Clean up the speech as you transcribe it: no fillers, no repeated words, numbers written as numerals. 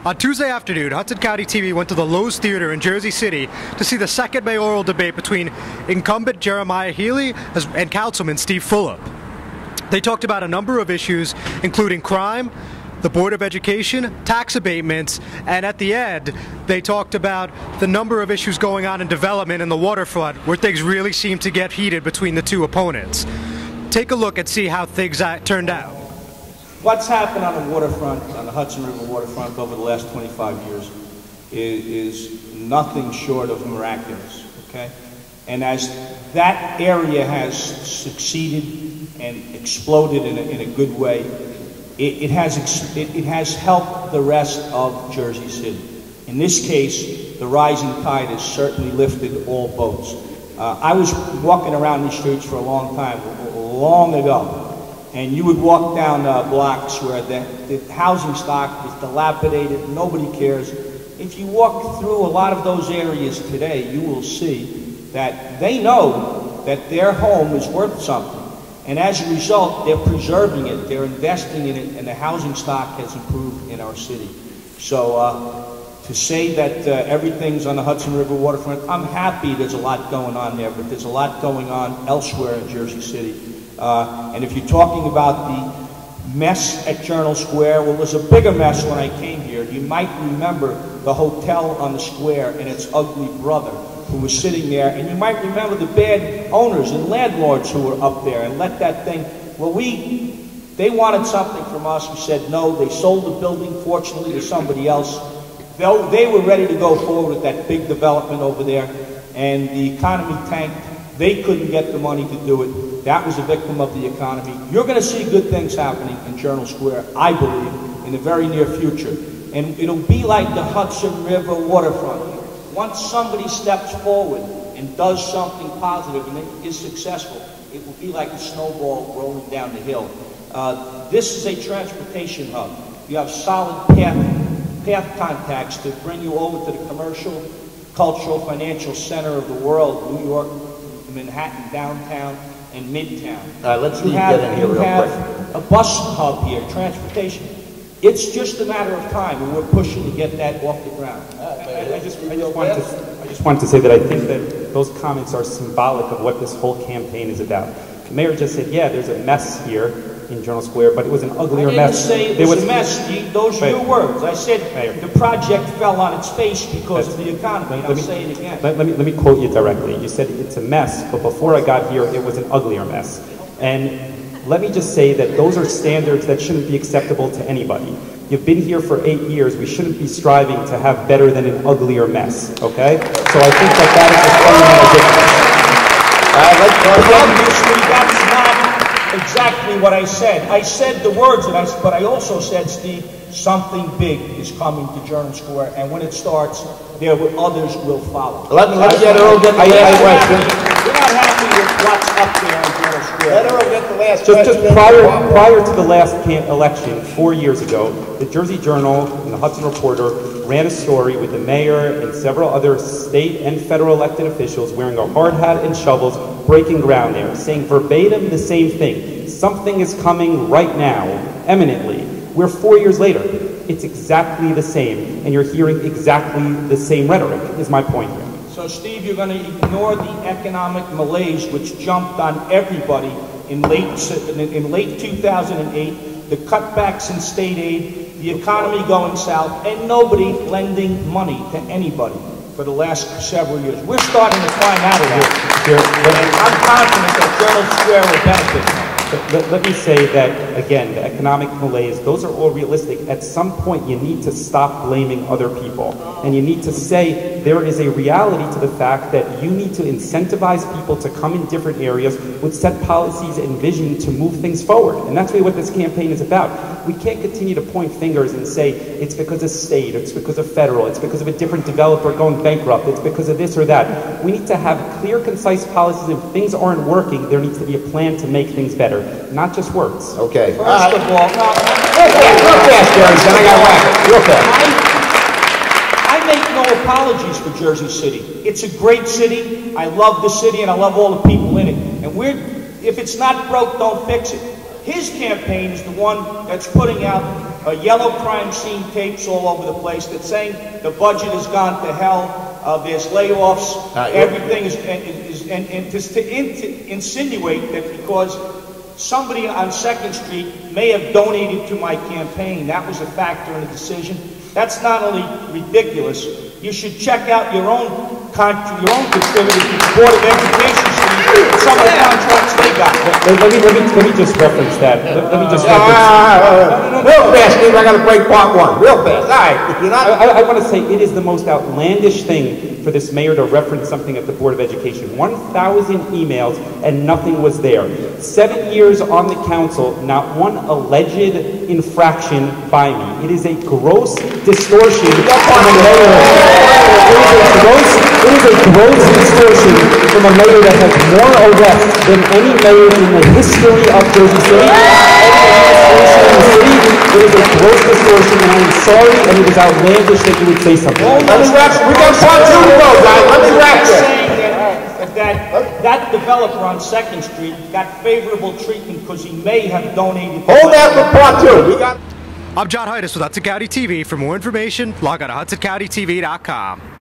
On Tuesday afternoon, Hudson County TV went to the Loews Theatre in Jersey City to see the second mayoral debate between incumbent Jerramiah Healy and Councilman Steve Fulop. They talked about a number of issues, including crime, the Board of Education, tax abatements, and at the end, they talked about the number of issues going on in development in the waterfront, where things really seem to get heated between the two opponents. Take a look and see how things turned out. What's happened on the waterfront, on the Hudson River waterfront over the last 25 years is nothing short of miraculous, okay? And as that area has succeeded and exploded in a good way, it has helped the rest of Jersey City. In this case, the rising tide has certainly lifted all boats. I was walking around these streets for a long time, long ago, and you would walk down blocks where the housing stock was dilapidated, nobody cares. If you walk through a lot of those areas today, you will see that they know that their home is worth something. And as a result, they're preserving it, they're investing in it, and the housing stock has improved in our city. So to say that everything's on the Hudson River waterfront, I'm happy there's a lot going on there, but there's a lot going on elsewhere in Jersey City. And if you're talking about the mess at Journal Square, well, there's a bigger mess when I came here. You might remember the hotel on the square and its ugly brother who was sitting there, and you might remember the bad owners and landlords who were up there and let that thing, well, they wanted something from us. We said no. They sold the building, fortunately, to somebody else. They were ready to go forward with that big development over there, and the economy tanked. They couldn't get the money to do it. That was a victim of the economy. You're going to see good things happening in Journal Square, I believe, in the very near future. And it'll be like the Hudson River waterfront. Once somebody steps forward and does something positive and is successful, it will be like a snowball rolling down the hill. This is a transportation hub. You have solid path contacts to bring you over to the commercial, cultural, financial center of the world, New York, Manhattan, downtown, and midtown. Let's get in here real quick. You have a bus hub here, transportation. It's just a matter of time, and we're pushing to get that off the ground. I just wanted to say that I think that those comments are symbolic of what this whole campaign is about. The mayor just said, yeah, there's a mess here in Journal Square, but it was an uglier mess. I didn't say it was a mess, Steve. Those are your words. I said the project fell on its face because of the economy, and I'll say it again. Let me quote you directly. You said it's a mess, but before I got here, it was an uglier mess. And let me just say that those are standards that shouldn't be acceptable to anybody. You've been here for 8 years. We shouldn't be striving to have better than an uglier mess, okay? So I think that is a fundamental difference. Obviously, that's not exactly what I said. I said the words, but I also said, Steve, something big is coming to Journal Square, and when it starts, others will follow. Let's get Earl get the last question. We're not happy with what's up there on Journal Square. Let Earl get the last question. Just prior to the last election, 4 years ago, the Jersey Journal and the Hudson Reporter ran a story with the mayor and several other state and federal elected officials wearing a hard hat and shovels, breaking ground there, saying verbatim the same thing. Something is coming right now, eminently. We're 4 years later. It's exactly the same, and you're hearing exactly the same rhetoric, is my point here. So, Steve, you're going to ignore the economic malaise which jumped on everybody in late 2008, the cutbacks in state aid, the economy going south, and nobody lending money to anybody for the last several years. We're starting to climb out of here, and I'm confident that Journal Square will benefit. Let me say that, again, the economic malaise, those are all realistic. At some point, you need to stop blaming other people. And you need to say there is a reality to the fact that you need to incentivize people to come in different areas with set policies and vision to move things forward. And that's really what this campaign is about. We can't continue to point fingers and say it's because of state, it's because of federal, it's because of a different developer going bankrupt, it's because of this or that. We need to have clear, concise policies. If things aren't working, there needs to be a plan to make things better. Not just words. Okay. First of all, real fast, Jerry. Then I got whacked. Real fast. I make no apologies for Jersey City. It's a great city. I love the city, and I love all the people in it. And if it's not broke, don't fix it. His campaign is the one that's putting out yellow crime scene tapes all over the place that's saying the budget has gone to hell, there's layoffs, everything and just to insinuate that because somebody on 2nd Street may have donated to my campaign, that was a factor in the decision. That's not only ridiculous, you should check out your own contributors to the Board of Education, some of the contracts they got. Let me just reference that. Let me just reference. Real fast, Steve, I gotta break part one. Real fast. All right. If you're not... I want to say it is the most outlandish thing for this mayor to reference something at the Board of Education. 1,000 emails and nothing was there. 7 years on the council, not one alleged infraction by me. It is a gross distortion from a mayor. It is a gross distortion from a mayor that has more arrests than any mayor in the history of Jersey City. It is a gross distortion, and I am sorry, and it is outlandish that you would say something. Let me wrap. We got part two to go, guys. Let me wrap this. That developer on 2nd Street got favorable treatment because he may have donated. Hold that for part two. We got. I'm John Heides with Hudson County TV. For more information, log on to HudsonCountyTV.com.